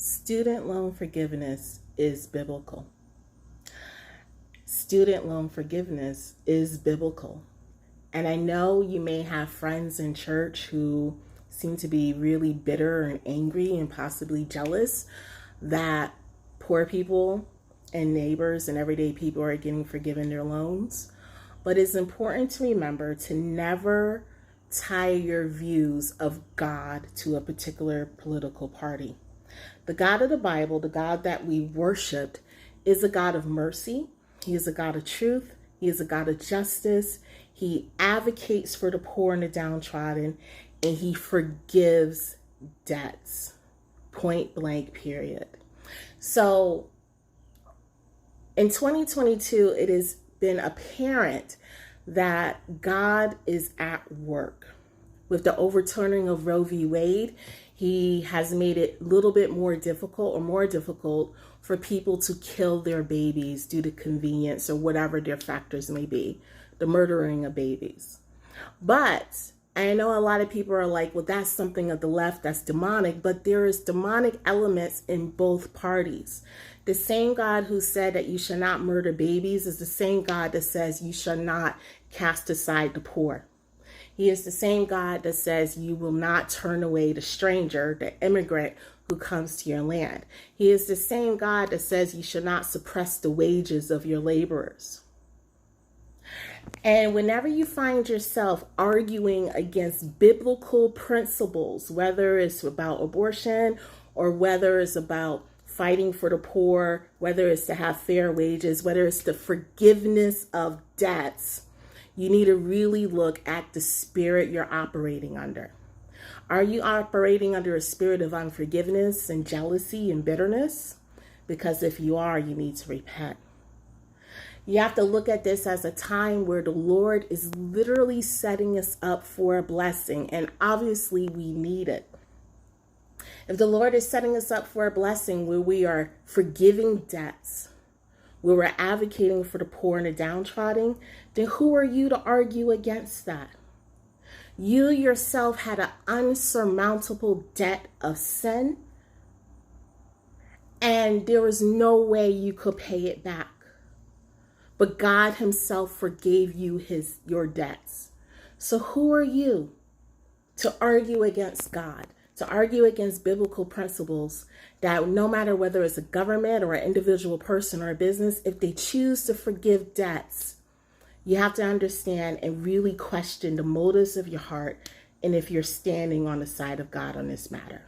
Student loan forgiveness is biblical. Student loan forgiveness is biblical. And I know you may have friends in church who seem to be really bitter and angry and possibly jealous that poor people and neighbors and everyday people are getting forgiven their loans. But it's important to remember to never tie your views of God to a particular political party. The God of the Bible, the God that we worshiped, is a God of mercy. He is a God of truth. He is a God of justice. He advocates for the poor and the downtrodden, and he forgives debts. Point blank, period. So in 2022, it has been apparent that God is at work. With the overturning of Roe v. Wade, he has made it a little bit more difficult for people to kill their babies due to convenience or whatever their factors may be, the murdering of babies. But I know a lot of people are like, well, that's something of the left, that's demonic, but there is demonic elements in both parties. The same God who said that you shall not murder babies is the same God that says you shall not cast aside the poor. He is the same God that says you will not turn away the stranger, the immigrant who comes to your land. He is the same God that says you should not suppress the wages of your laborers. And whenever you find yourself arguing against biblical principles, whether it's about abortion or whether it's about fighting for the poor, whether it's to have fair wages, whether it's the forgiveness of debts, you need to really look at the spirit you're operating under. Are you operating under a spirit of unforgiveness and jealousy and bitterness? Because if you are, you need to repent. You have to look at this as a time where the Lord is literally setting us up for a blessing, and obviously we need it. If the Lord is setting us up for a blessing where we are forgiving debts, where we're advocating for the poor and the downtrodden, then who are you to argue against that? You yourself had an unsurmountable debt of sin, and there was no way you could pay it back. But God himself forgave you your debts. So who are you to argue against God, to argue against biblical principles that no matter whether it's a government or an individual person or a business, if they choose to forgive debts, you have to understand and really question the motives of your heart and if you're standing on the side of God on this matter.